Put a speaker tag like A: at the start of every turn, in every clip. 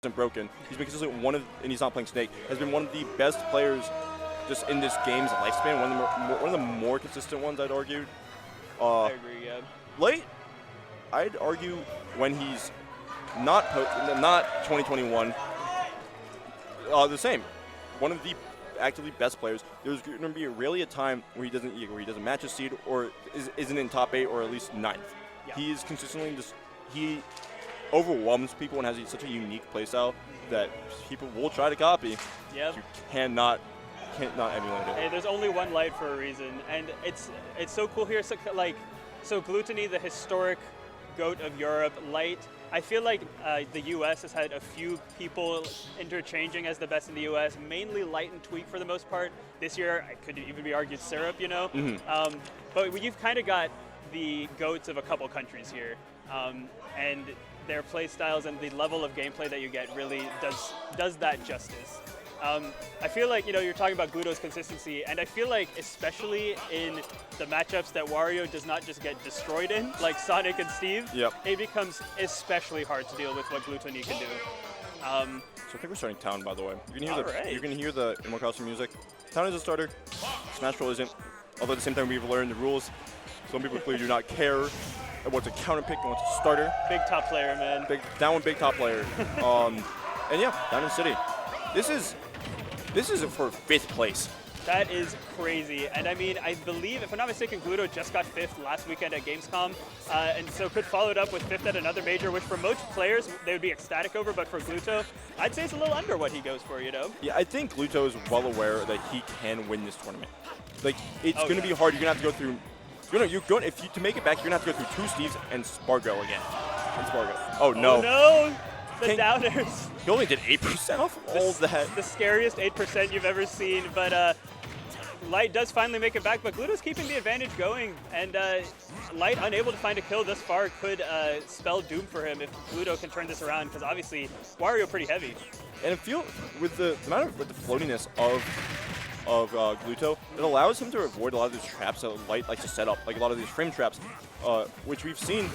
A: isn't broken. He's been consistently and he's not playing Snake, has been one of the best players just in this game's lifespan. One of the more consistent ones, I'd argue.
B: I agree, yeah.
A: Late, I'd argue when he's not 2021, the same. One of the actively best players. There's going to be really a time where he doesn't match a seed or isn't in top 8 or at least 9th.
B: Yeah.
A: He is consistently he overwhelms people and has such a unique playstyle that people will try to copy.
B: Yep.
A: You cannot emulate it.
B: Hey, there's only one Light for a reason, and it's so cool here. So Glutonny, the historic GOAT of Europe, Light. I feel like the U.S. has had a few people interchanging as the best in the U.S., mainly Light and Tweak for the most part. This year, I could even be argued Syrup, you know?
A: Mm-hmm.
B: But you've kind of got the GOATs of a couple countries here. And their play styles and the level of gameplay that you get really does that justice. I feel like, you're talking about Gluto's consistency, and I feel like especially in the matchups that Wario does not just get destroyed in, like Sonic and Steve,
A: Yep.
B: it becomes especially hard to deal with what Glutonny can do.
A: So I think we're starting Town, by the way. You can hear the Animal Crossing music. Town is a starter. Smash Bros. Isn't. Although at the same time we've learned the rules. Some people clearly do not care what's a counter pick and what's a starter.
B: Big top player, man.
A: Big top player. And yeah, Down in City. This is for 5th place.
B: That is crazy. And I mean, I believe, if I'm not mistaken, Gluto just got 5th last weekend at Gamescom, and so could follow it up with 5th at another major, which for most players, they would be ecstatic over, but for Gluto, I'd say it's a little under what he goes for,
A: Yeah, I think Gluto is well aware that he can win this tournament. Like, it's going to be hard. You're going to have to go through, to make it back, you're going to have to go through 2 Steves and Spargo again. Oh, no.
B: Oh, no. The downers.
A: He only did 8% off of all that.
B: The scariest 8% you've ever seen, but Light does finally make it back, but Gluto's keeping the advantage going, and Light, unable to find a kill thus far, could spell doom for him if Gluto can turn this around, because obviously Wario pretty heavy.
A: And I feel with the amount of the floatiness of Gluto, it allows him to avoid a lot of these traps that Light likes to set up, like a lot of these frame traps, which we've seen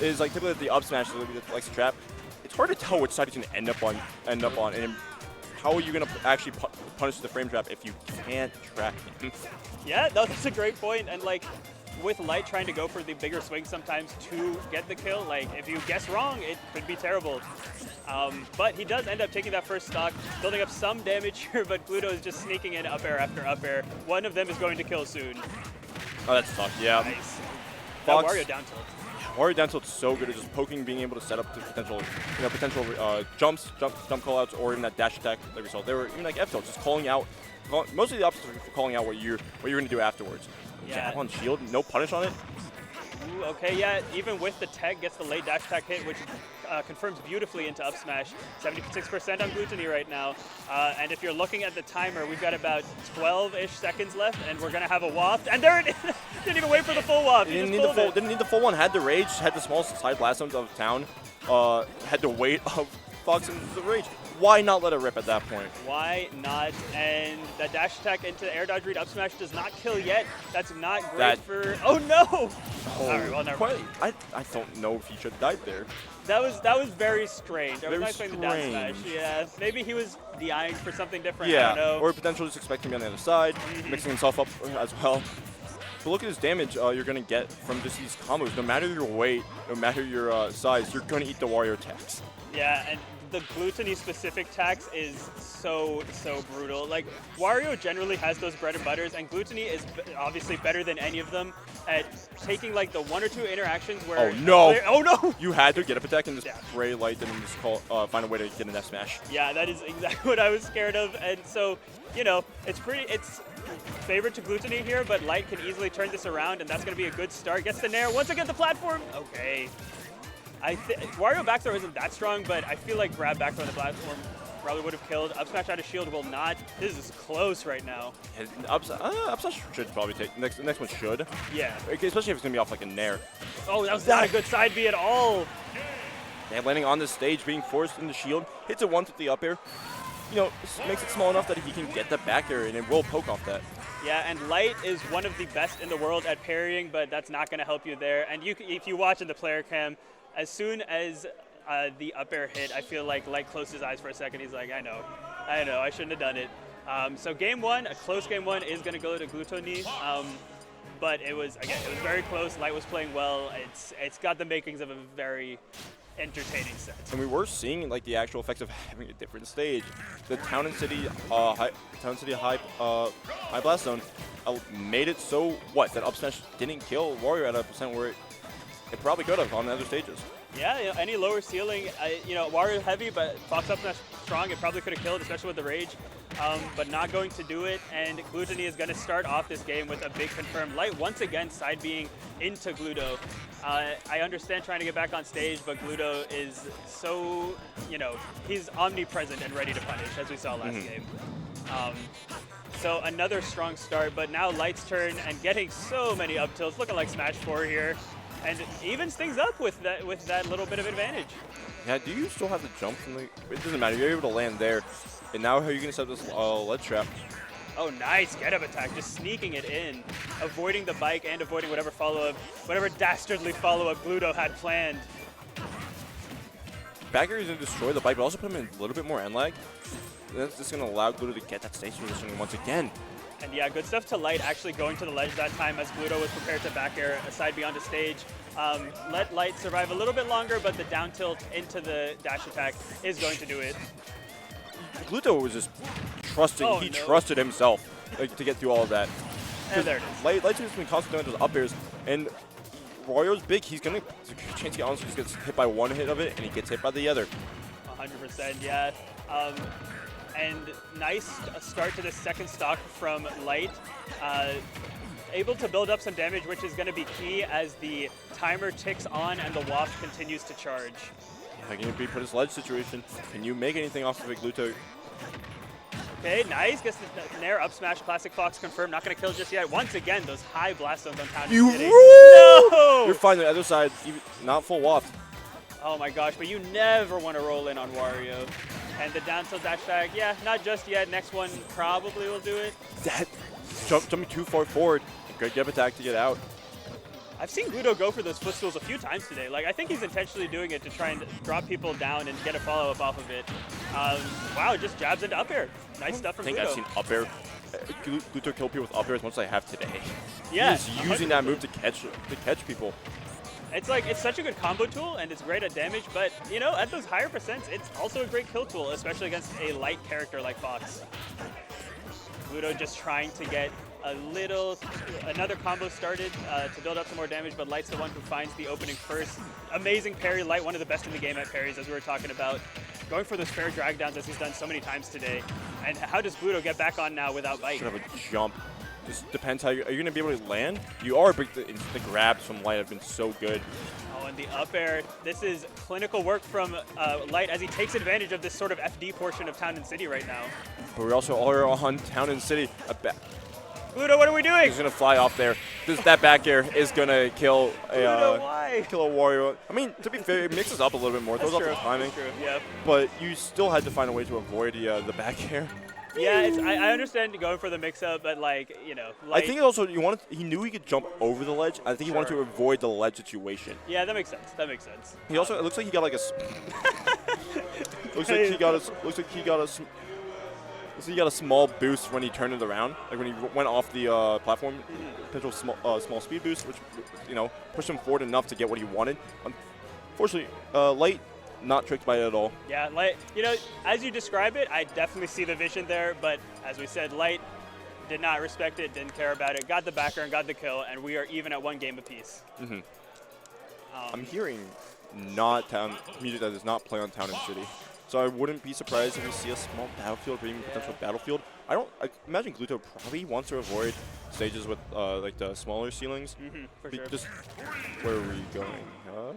A: is like typically the up smash that likes to trap. It's hard to tell which side he's going to end up on, and how are you going to actually punish the frame trap if you can't track him?
B: Yeah, no, that's a great point. And like with Light trying to go for the bigger swing sometimes to get the kill, like if you guess wrong, it could be terrible. But he does end up taking that first stock, building up some damage here, but Gluto is just sneaking in up air after up air. One of them is going to kill soon.
A: Oh, that's tough, yeah.
B: Nice.
A: Fox,
B: that Wario down tilt.
A: Wario down tilt's so good at just poking, being able to set up the potential jump callouts, or even that dash attack like we saw. They were even like F tilt, just calling out. Most of the options are calling out what you're going to do afterwards.
B: Yeah.
A: Jab on shield, no punish on it.
B: Ooh, okay, yeah, even with the tech, gets the late dash attack hit, which confirms beautifully into up smash. 76% on Glutonny right now. And if you're looking at the timer, we've got about 12-ish seconds left, and we're going to have a waft. And there it is! Didn't even wait for the full waft.
A: Didn't need the full one. Had the rage, had the small side blast zones of Town. Had the weight of Fox and the rage. Why not let it rip at that point?
B: Why not? And that dash attack into air dodge read up smash does not kill yet. That's not great for... Oh, no!
A: Oh,
B: all right, well, never mind.
A: I don't know if he should have died there.
B: That was very strange. I was not expecting the down smash. Yeah, maybe he was DIing for something different.
A: Yeah,
B: I don't know.
A: Or potentially just expecting to be on the other side, mixing himself up as well. But look at his damage you're going to get from just these combos. No matter your weight, no matter your size, you're going to eat the Wario attacks.
B: Yeah, and the Glutonny specific tax is so brutal. Like, Wario generally has those bread and butters, and Glutonny is obviously better than any of them at taking like the 1 or 2 interactions where...
A: Oh no!
B: Oh no!
A: You had to get up attack and just pray Light and just find a way to get an F smash.
B: Yeah, that is exactly what I was scared of, and so, it's favored to Glutonny here, but Light can easily turn this around, and that's going to be a good start. Gets the Nair. Once again, the platform. Okay. Wario back throw isn't that strong, but I feel like grab back throw on the platform probably would have killed. Up smash out of shield will not. This is close right now.
A: Yeah, up smash should probably take. The next one should.
B: Yeah.
A: Especially if it's going to be off like a Nair.
B: Oh, that was not a good side B at all.
A: And landing on the stage, being forced in the shield, hits it once with the up air. Makes it small enough that he can get the back air and it will poke off that.
B: Yeah, and Light is one of the best in the world at parrying, but that's not going to help you there. And if you watch in the player cam, as soon as the up air hit, I feel like Light closed his eyes for a second. He's like, I know, I shouldn't have done it. So game one, a close game one, is going to go to Glutonny. But it was very close. Light was playing well. It's got the makings of a very entertaining set.
A: And we were seeing like the actual effects of having a different stage. The Town and City high blast zone made it so that up smash didn't kill Wario at a percent where it probably could have on the other stages.
B: Yeah, any lower ceiling, Wario heavy, but Fox up smash strong. It probably could have killed, especially with the rage. But not going to do it, and Glutonny is going to start off this game with a big confirmed. Light once again side being into Gluto. I understand trying to get back on stage, but Gluto is so, he's omnipresent and ready to punish, as we saw last game. So another strong start, but now Light's turn and getting so many up tilts, looking like Smash 4 here, and evens things up with that little bit of advantage.
A: Yeah, do you still have to jump from the? It doesn't matter. You're able to land there. And now how are you going to set this ledge trap?
B: Oh, nice get up attack, just sneaking it in, avoiding the bike and avoiding whatever dastardly follow-up Gluto had planned.
A: Back air is going to destroy the bike, but also put him in a little bit more end lag. That's just going to allow Gluto to get that stage position once again.
B: And yeah, good stuff to Light actually going to the ledge that time as Gluto was prepared to back air aside beyond the stage. Let Light survive a little bit longer, but the down tilt into the dash attack is going to do it.
A: Gluto was just trusting. He trusted himself to get through all of that.
B: And there it is.
A: Light's just been constantly doing those up airs, and Wario's big. He's gonna chance to get honest. He just gets hit by one hit of it, and he gets hit by the other.
B: 100%, yeah. And nice start to the second stock from Light. Able to build up some damage, which is going to be key as the timer ticks on and the waft continues to charge.
A: Can you put his ledge situation? Can you make anything off of it, Gluto?
B: Okay, nice. Gets the Nair up smash. Classic Fox confirmed. Not going to kill just yet. Once again, those high blast zones on Town
A: You
B: City.
A: No! You're fine. The other side, not full waft.
B: Oh my gosh, but you never want to roll in on Wario. And the down tilt dash tag, yeah, not just yet. Next one probably will do it.
A: That jumping too far forward. Great get attack to get out.
B: I've seen Gluto go for those footstools a few times today. Like, I think he's intentionally doing it to try and drop people down and get a follow-up off of it. Wow, just jabs into up air. Nice stuff from Gluto.
A: I think I've seen up air. Gluto kill people with up air as much as I have today.
B: Yeah,
A: he's using 100%. That move to catch people.
B: It's like, it's such a good combo tool and it's great at damage, but at those higher percents, it's also a great kill tool, especially against a light character like Fox. Gluto just trying to get another combo started to build up some more damage, but Light's the one who finds the opening first. Amazing parry. Light, one of the best in the game at parries, as we were talking about. Going for those fair drag downs as he's done so many times today. And how does Gluto get back on now without bite?
A: Should have a jump. Just depends how are you going to be able to land? You are, but the grabs from Light have been so good.
B: Oh, and the up air. This is clinical work from Light as he takes advantage of this sort of FD portion of Town and City right now.
A: But we also are on Town and City.
B: Gluto, what are we doing?
A: He's going to fly off there. That back air is going to kill kill a Wario. I mean, to be fair, it mixes up a little bit more. Throws off the timing.
B: That's true, yeah.
A: But you still had to find a way to avoid the back air.
B: Yeah, I understand going for the mix-up, but Light,
A: I think also he knew he could jump over the ledge. I think he wanted to avoid the ledge situation.
B: Yeah, that makes sense. That makes sense.
A: He also, it looks like he got like a looks like he got a small boost when he turned it around, like when he went off the platform. Potential small speed boost, which pushed him forward enough to get what he wanted. Unfortunately, Light. Not tricked by it at all.
B: Yeah, Light, as you describe it, I definitely see the vision there, but as we said, Light did not respect it, didn't care about it, got the backer and got the kill, and we are even at one game apiece.
A: Mm-hmm. I'm hearing music that does not play on Town and City. So I wouldn't be surprised if we see a small battlefield or even potential battlefield. I imagine Gluto probably wants to avoid stages with like the smaller ceilings.
B: For sure.
A: Just where are we going?
B: We're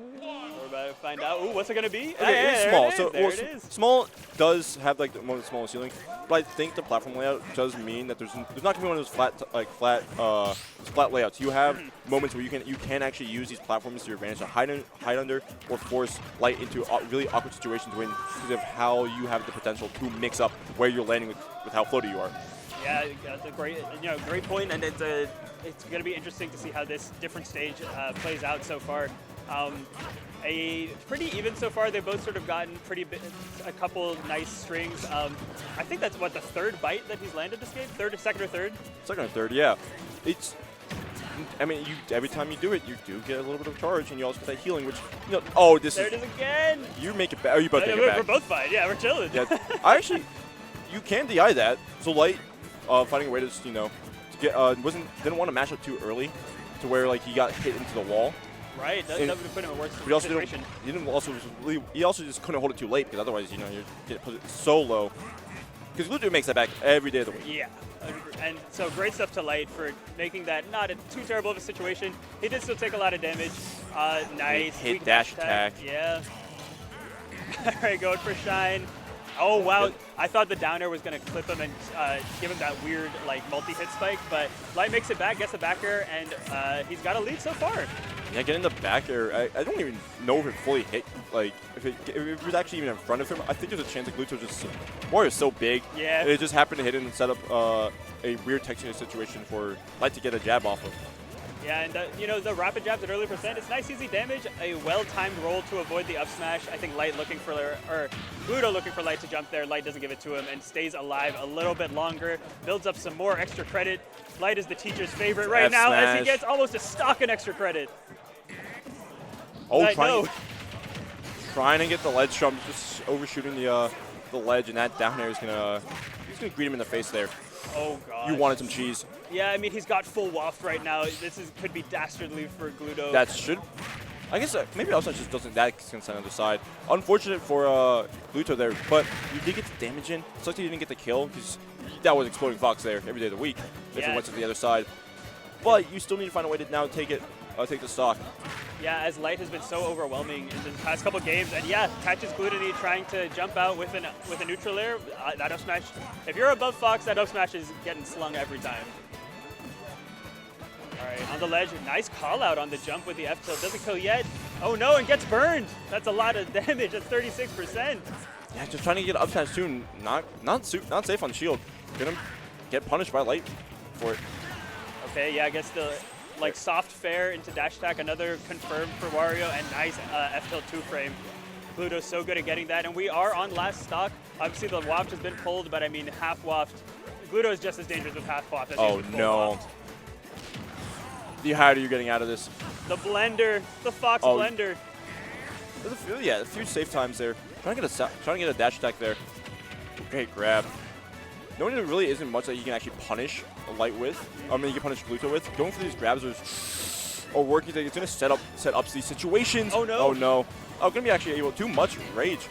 B: about to find out. Ooh, what's it gonna be?
A: Okay, it's small.
B: There it is.
A: Small does have like the most small ceiling, but I think the platform layout does mean that there's not gonna be one of those flat layouts. You have moments where you can actually use these platforms to your advantage to hide under or force Light into really awkward situations because of how you have the potential to mix up where you're landing with how floaty you are.
B: Yeah, that's a great point, and it's going to be interesting to see how this different stage plays out so far. A pretty even so far. They've both sort of gotten a couple nice strings. I think that's what the third bite that he's landed this game. Second or third.
A: Second or third, yeah. I mean, every time you do it, you do get a little bit of charge, and you also get that healing, which, oh,
B: there it is again.
A: You make it back. Oh, you both make it back.
B: We're both fine. Yeah, we're chilling.
A: Yeah, you can DI that. So Light, finding a way to just, to get, didn't want to mash up too early, to where like he got hit into the wall.
B: Right, that would have put him in a worse situation.
A: He also just couldn't hold it too late, because otherwise, you get put it so low. Because Glutonny makes that back every day of the week.
B: Yeah, and so great stuff to Light for making that not too terrible of a situation. He did still take a lot of damage. Nice.
A: Hit dash attack.
B: Yeah. All right, going for Shine. Oh, wow. I thought the down air was going to clip him and give him that weird multi-hit spike, but Light makes it back, gets the back air, and he's got a lead so far.
A: Yeah, getting the back air, I don't even know if it fully hit, if it was actually even in front of him. I think there's a chance that Wario's so big.
B: Yeah.
A: It just happened to hit him and set up a weird texture situation for Light to get a jab off of.
B: Yeah, and the rapid jabs at early percent, it's nice easy damage, a well-timed roll to avoid the up smash. I think Light looking for, or Gluto looking for Light to jump there. Light doesn't give it to him and stays alive a little bit longer, builds up some more extra credit. Light is the teacher's favorite right now as he gets almost a stock in extra credit.
A: Oh, trying to get the ledge jump, just overshooting the ledge, and that down air is he's gonna greet him in the face there.
B: Oh god.
A: You wanted some cheese.
B: Yeah, I mean he's got full waft right now. Could be dastardly for Gluto.
A: I guess maybe Up Smash just doesn't that consent on the side. Unfortunate for Gluto there, but you did get the damage in. Sucks that you didn't get the kill because that was Exploding Fox there every day of the week if it went to the other side. But you still need to find a way to now take the stock.
B: Yeah, as Light has been so overwhelming in the past couple games, and yeah, catches Glutonny trying to jump out with a neutral air. That up smash, if you're above Fox, that up smash is getting slung every time. All right, on the ledge, nice call out on the jump with the F tilt. Doesn't kill yet. Oh no, and gets burned. That's a lot of damage. That's 36%.
A: Yeah, just trying to get up smash too. Not safe on shield. Gonna get punished by Light for it.
B: Okay, yeah, I guess the soft fair into dash attack, another confirmed for Wario, and nice F tilt 2-frame. Gluto's so good at getting that, and we are on last stock. Obviously the waft has been pulled, but I mean half waft. Gluto is just as dangerous with half waft as he is with full waft.
A: How are you getting out of this?
B: The blender, the Fox blender.
A: There's a few safe times there. Trying to get a dash attack there. Great grab. No, there really isn't much that you can actually punish Light with. I mean, you can punish Gluto with. Going for these grabs or working, it's going to set up these situations.
B: Oh no.
A: Oh no. Oh, going to be actually able too much rage.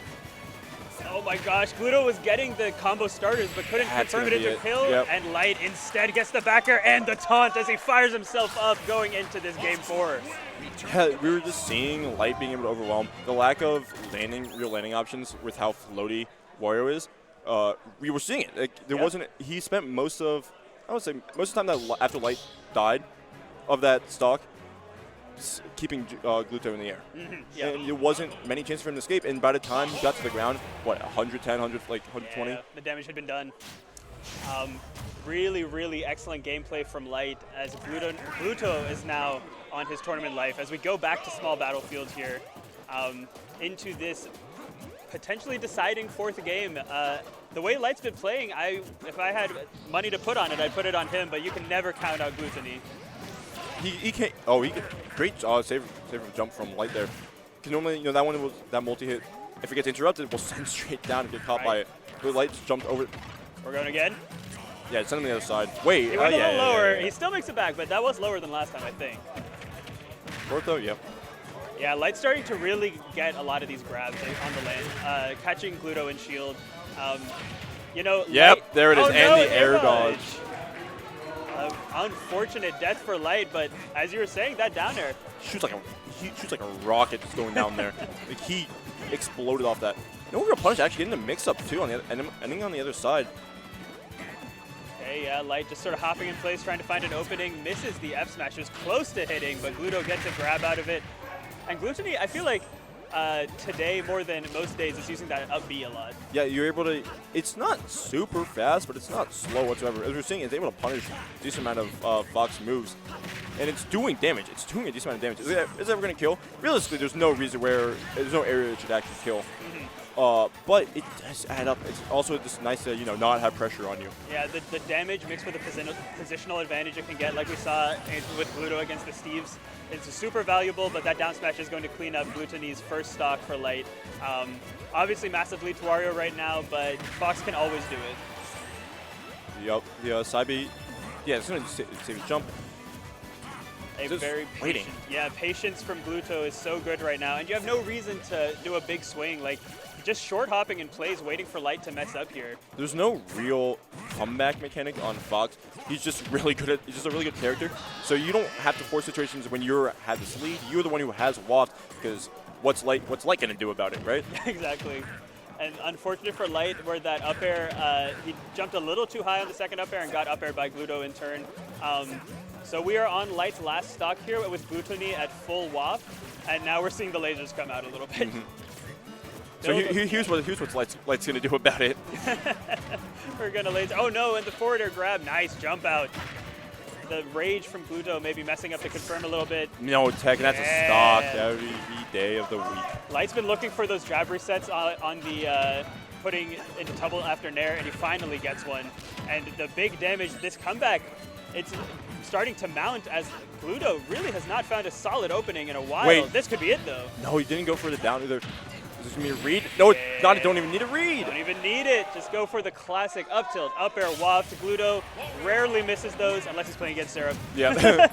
B: Oh my gosh, Gluto was getting the combo starters but couldn't confirm it into kill, and Light instead gets the backer and the taunt as he fires himself up going into this game 4.
A: Yeah, we were just seeing Light being able to overwhelm. The lack of real landing options with how floaty Wario is, we were seeing it. There wasn't. He spent most of the time that after Light died of that stock, keeping Gluto in the air.
B: Yeah.
A: And there wasn't many chances for him to escape. And by the time he got to the ground, 110, 120?
B: Yeah, the damage had been done. Really, really excellent gameplay from Light as Gluto is now on his tournament life. As we go back to small battlefield here, into this potentially deciding 4th game. The way Light's been playing, if I had money to put on it, I'd put it on him, but you can never count out Glutonny.
A: He can't. Oh, great save jump from Light there. Because normally, that multi-hit, if it gets interrupted, will send straight down and get caught by it. But Light just jumped over.
B: We're going again?
A: Yeah, send him the other side. Wait.
B: He went a little lower. He still makes it back, but that was lower than last time, I think.
A: Fourth though, yeah.
B: Yeah, Light's starting to really get a lot of these grabs on the lane, catching Gluto in shield.
A: Yep,
B: Light,
A: there it is, and the air dodge.
B: Unfortunate death for Light, but as you were saying, that down air.
A: He shoots like a rocket just going down there. He exploded off that. No real punish, actually getting the mix-up too, ending on the other side.
B: Okay, yeah, Light just sort of hopping in place, trying to find an opening, misses the F smash, was close to hitting, but Gluto gets a grab out of it. And Glutonny, I feel like today more than most days is using that up B a lot.
A: Yeah, you're able to. It's not super fast, but it's not slow whatsoever. As we're seeing, it's able to punish a decent amount of Fox moves, and it's doing damage. It's doing a decent amount of damage. Is it ever going to kill? Realistically, there's no reason where there's no area it should actually kill. But it does add up. It's also just nice to not have pressure on you.
B: Yeah, the damage mixed with the positional advantage it can get, like we saw with Gluto against the Steves, it's super valuable. But that down smash is going to clean up Glutonny's first stock for Light. Obviously, massive lead to Wario right now, but Fox can always do it.
A: Yup. The side B. Yeah, it's going to save his jump.
B: Very patient. Yeah, patience from Gluto is so good right now, and you have no reason to do a big swing. Like, just short hopping in plays, waiting for Light to mess up here. There's
A: no real comeback mechanic on Fox. He's just really good at. He's just a really good character. So you don't have to force situations when you have this lead. You're the one who has waft, because what's Light gonna do about it, right?
B: Exactly. And unfortunate for Light, where that up air, he jumped a little too high on the second up air and got up air by Gluto in turn. So we are on Light's last stock here with Glutonny at full waft, and now we're seeing the lasers come out a little bit.
A: So here's what Light's gonna do about it.
B: We're gonna laser. Oh no! And the forward air grab, nice jump out. The rage from Gluto maybe messing up the confirm a little bit.
A: No tech, and that's a stock every day of the week.
B: Light's been looking for those jab resets on the putting into double after nair, and he finally gets one. And the big damage, this comeback, it's starting to mount as Gluto really has not found a solid opening in a while.
A: Wait.
B: This could be it though.
A: No, he didn't go for the down either. Is this going to be a read? No, don't even need a read.
B: Don't even need it. Just go for the classic up tilt, up air waft. Gluto rarely misses those unless he's playing against Syrup.
A: Yeah.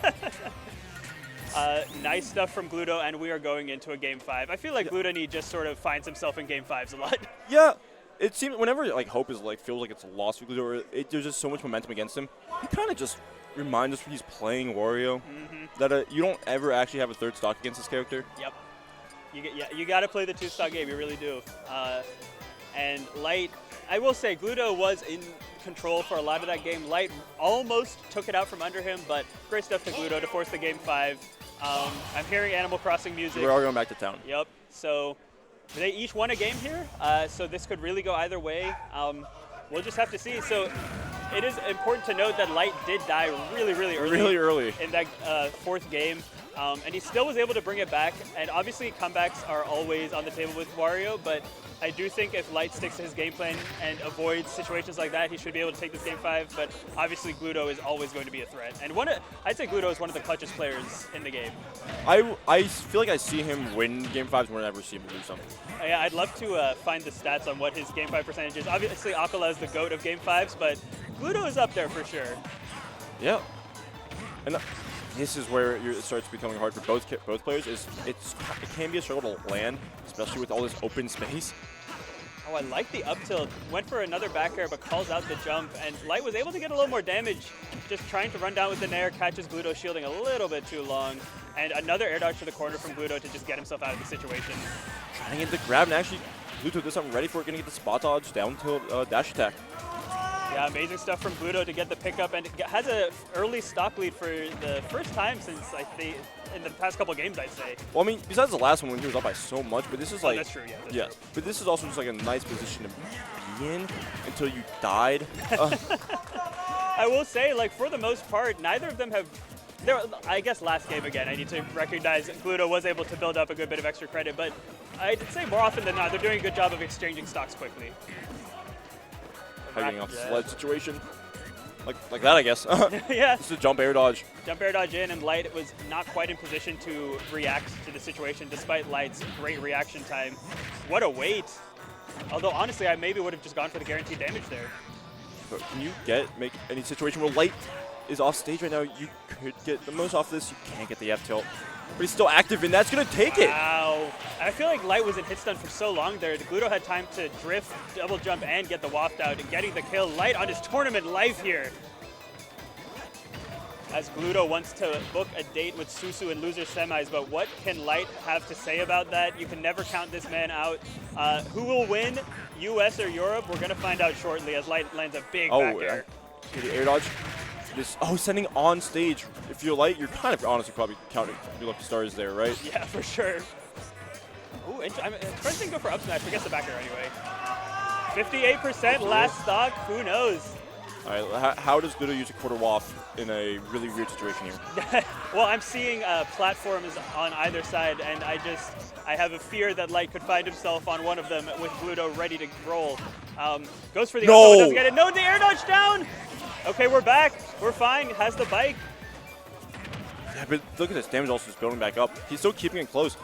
B: Nice stuff from Gluto, and we are going into a game 5. I feel like Glutonny just sort of finds himself in game 5s a lot.
A: Yeah. It seems whenever hope is feels like it's lost for Gluto, or there's just so much momentum against him, he kind of just reminds us when he's playing Wario that you don't ever actually have a third stock against this character.
B: Yep. You got to play the 2-stock game, you really do. And Light, I will say, Gluto was in control for a lot of that game. Light almost took it out from under him, but great stuff to Gluto to force the game 5. I'm hearing Animal Crossing music.
A: We're all going back to town.
B: Yep. So they each won a game here, so this could really go either way. We'll just have to see. So it is important to note that Light did die really early in that fourth game. And he still was able to bring it back. And obviously comebacks are always on the table with Wario, but I do think if Light sticks to his game plan and avoids situations like that, he should be able to take this game 5. But obviously Gluto is always going to be a threat. And I'd say Gluto is one of the clutchest players in the game.
A: I feel like I see him win game 5s more than I ever see him lose something.
B: Yeah, I'd love to find the stats on what his game 5 percentage is. Obviously Akala is the GOAT of game 5s, but Gluto is up there for sure.
A: Yeah. And this is where it starts becoming hard for both players. It can be a struggle to land, especially with all this open space.
B: Oh, I like the up tilt. Went for another back air, but calls out the jump. And Light was able to get a little more damage, just trying to run down with the nair, catches Gluto shielding a little bit too long. And another air dodge to the corner from Gluto to just get himself out of the situation.
A: Trying to get the grab, and actually Gluto does something ready for it, going to get the spot dodge, down tilt, dash attack.
B: Yeah, amazing stuff from Gluto to get the pickup, and has an early stock lead for the first time since in the past couple of games, I'd say.
A: Well, I mean, besides the last one when he was up by so much, but this is like...
B: that's true, yeah. True.
A: But this is also just like a nice position to be in until you died.
B: I will say, for the most part, neither of them have... I guess last game, again, I need to recognize Gluto was able to build up a good bit of extra credit, but I'd say more often than not, they're doing a good job of exchanging stocks quickly.
A: Getting off the sled situation. Like that, I guess.
B: Yeah.
A: This is a jump air dodge.
B: Jump air dodge in, and Light was not quite in position to react to the situation, despite Light's great reaction time. What a wait. Although, honestly, I maybe would have just gone for the guaranteed damage there.
A: But can you make any situation where Light is off stage right now? You could get the most off this. You can't get the F tilt. But he's still active, and that's going to take it.
B: Wow. I feel like Light was in hit stun for so long there. Gluto had time to drift, double jump, and get the waft out, and getting the kill. Light on his tournament life here. As Gluto wants to book a date with Susu in loser semis, but what can Light have to say about that? You can never count this man out. Who will win, US or Europe? We're going to find out shortly as Light lands a big back air.
A: The air dodge. Sending on stage. If you're Light, you're kind of honestly probably counting your lucky stars there, right?
B: Yeah, for sure. Ooh, I mean, first thing go for up smash, but gets the back air anyway. 58% last stock, who knows?
A: All right, how does Gluto use a quarter waft in a really weird situation here?
B: Well, I'm seeing platforms on either side, and I have a fear that Light could find himself on one of them with Gluto ready to roll. Goes for the
A: No!
B: up, doesn't get it. No, the air dodge down! Okay, we're back. We're fine. Has the bike.
A: Yeah, but look at this damage also just building back up. He's still keeping it close.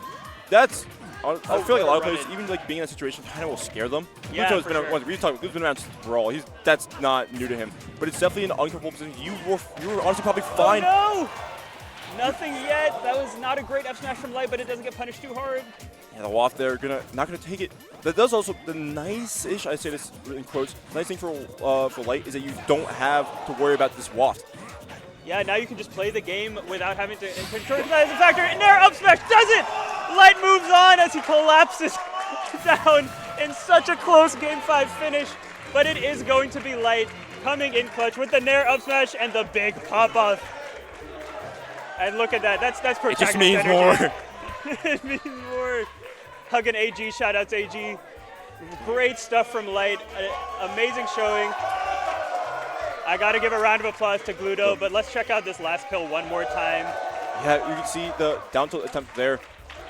A: That's I feel like a lot of players, even like being in that situation, kind of will scare them.
B: Yeah,
A: Gluto's been around since Brawl. That's not new to him, but it's definitely an uncomfortable position. You were honestly probably fine.
B: Oh no! Nothing yet. That was not a great F smash from Light, but it doesn't get punished too hard.
A: Yeah, the waft there, not gonna take it. That does also the nice-ish. I say this in quotes. Nice thing for Light is that you don't have to worry about this waft.
B: Yeah, now you can just play the game without having to control the factor. And there, up smash does it! Light moves on as he collapses down in such a close Game 5 finish. But it is going to be Light coming in clutch with the Nair up smash and the big pop-off. And look at that. That's protagonist
A: It just means
B: energy.
A: more.
B: It means more. Hugging AG, shout out to AG. Great stuff from Light. Amazing showing. I got to give a round of applause to Gluto, but let's check out this last kill one more time.
A: Yeah, you can see the down tilt attempt there.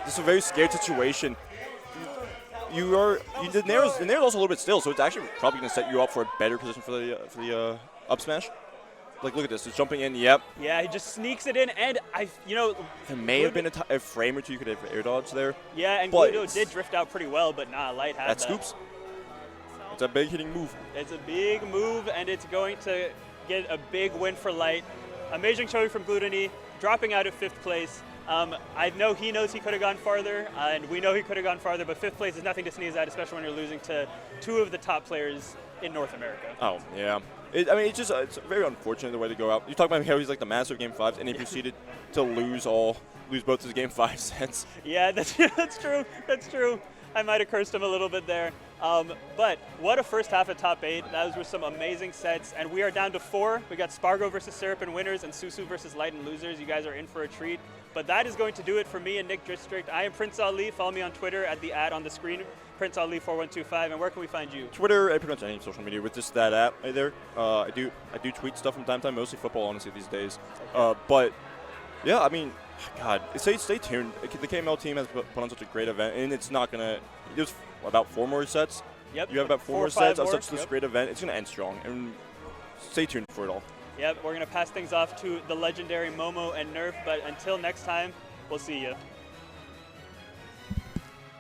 A: This is a very scared situation. The Nair is also a little bit still, so it's actually probably going to set you up for a better position for the up smash. Like, look at this, it's jumping in, yep.
B: Yeah, he just sneaks it in, and
A: There may have been a frame or two you could have air dodge there.
B: Yeah, and Gluto did drift out pretty well, but nah, Light had that.
A: Scoops. It's a big hitting move.
B: It's a big move, and it's going to get a big win for Light. Amazing showing from Glutonny, dropping out at 5th place. I know he knows he could have gone farther, and we know he could have gone farther, but 5th place is nothing to sneeze at, especially when you're losing to 2 of the top players in North America.
A: Oh, yeah. It's very unfortunate the way to go out. You talk about how he's like the master of Game 5s, and he proceeded to lose both his Game 5 sets. Yeah,
B: that's true. That's true. I might have cursed him a little bit there. But what a first half of top 8. Those were some amazing sets, and we are down to 4. We got Spargo versus Syrupin winners and Susu versus Light and losers. You guys are in for a treat. But that is going to do it for me and Nick District. I am Prince Ali. Follow me on Twitter at the ad on the screen, Prince Ali 4125. And where can we find you?
A: Twitter, pretty much any social media with just that app right there. I do tweet stuff from time to time, mostly football, honestly, these days.
B: Okay.
A: But yeah, I mean, God, stay tuned. The KML team has put on such a great event, and it's not gonna. There's about 4 more sets.
B: Yep.
A: You have about 4 more sets of such this great event. It's gonna end strong, and stay tuned for it all.
B: Yep, we're gonna pass things off to the legendary Momo and Nerf. But until next time, we'll see you.